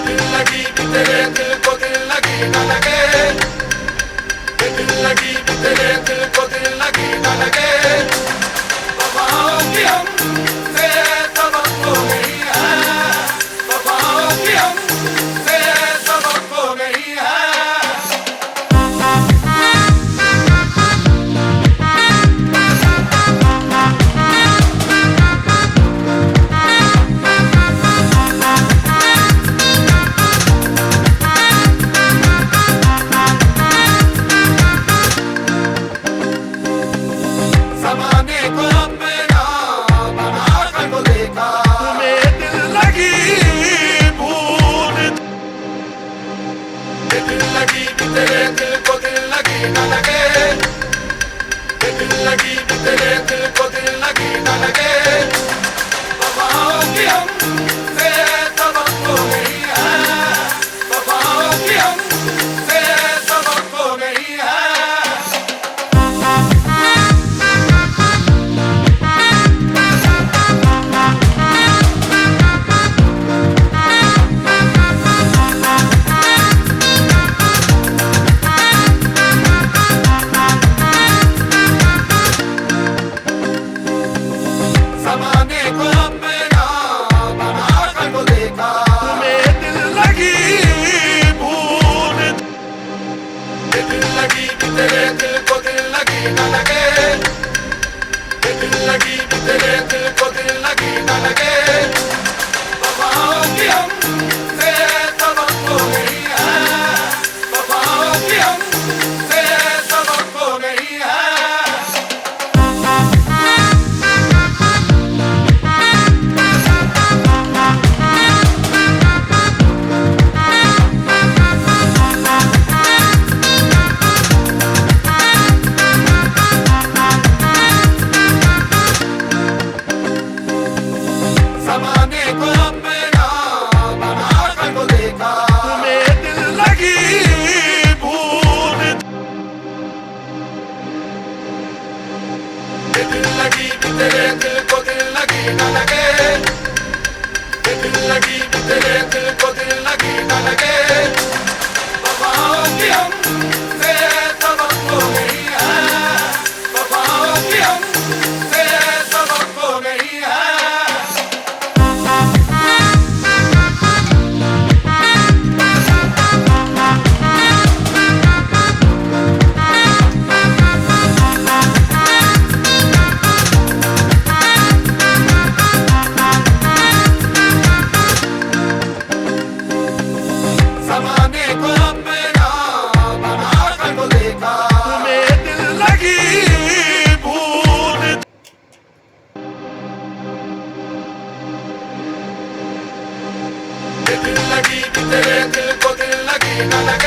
दिल लगी भी तेरे दिल को दिल लगी न लगे, दिल लगी भी तेरे दिल को दिल लगी न लगे। वफाओं की हमसे तवक्को नहीं है, वफाओं की हमसे तवक्को नहीं है। ज़माने को अपना बना कर को देखा, तुम्हें दिल लगी भूल, दिल लगी भी तेरे दिल को दिल लगी न लगे, दिल लगी भी तेरे दिल को दिल लगी न लगे। वफाओं की हमसे तवक्को नहीं है, वफाओं की हमसे तवक्को नहीं है। ज़माने को अपना बना कर को देखा, तुम्हें दिल लगी भूल, दिल लगी भी तेरे दिल को दिल लगी न लगे, दिल लगी भी तेरे दिल को दिल लगी न लगे। वफाओं की हमसे तवक्को नहीं है, वफाओं की हमसे तवक्को नहीं है। ज़माने को अपना बना कर को देखा, तुम्हें दिल लगी भूल, दिल लगी भी तेरे दिल को दिल लगी न लगे, दिल लगी भी तेरे दिल को दिल लगी न लगे। वफाओं की हमसे तवक्को नहीं है, वफाओं की हमसे तवक्को नहीं है। ज़माने को अपना बना कर को देखा, तुम्हें दिल लगी भूल, दिल लगी भी तेरे दिल को दिल लगी न लगे।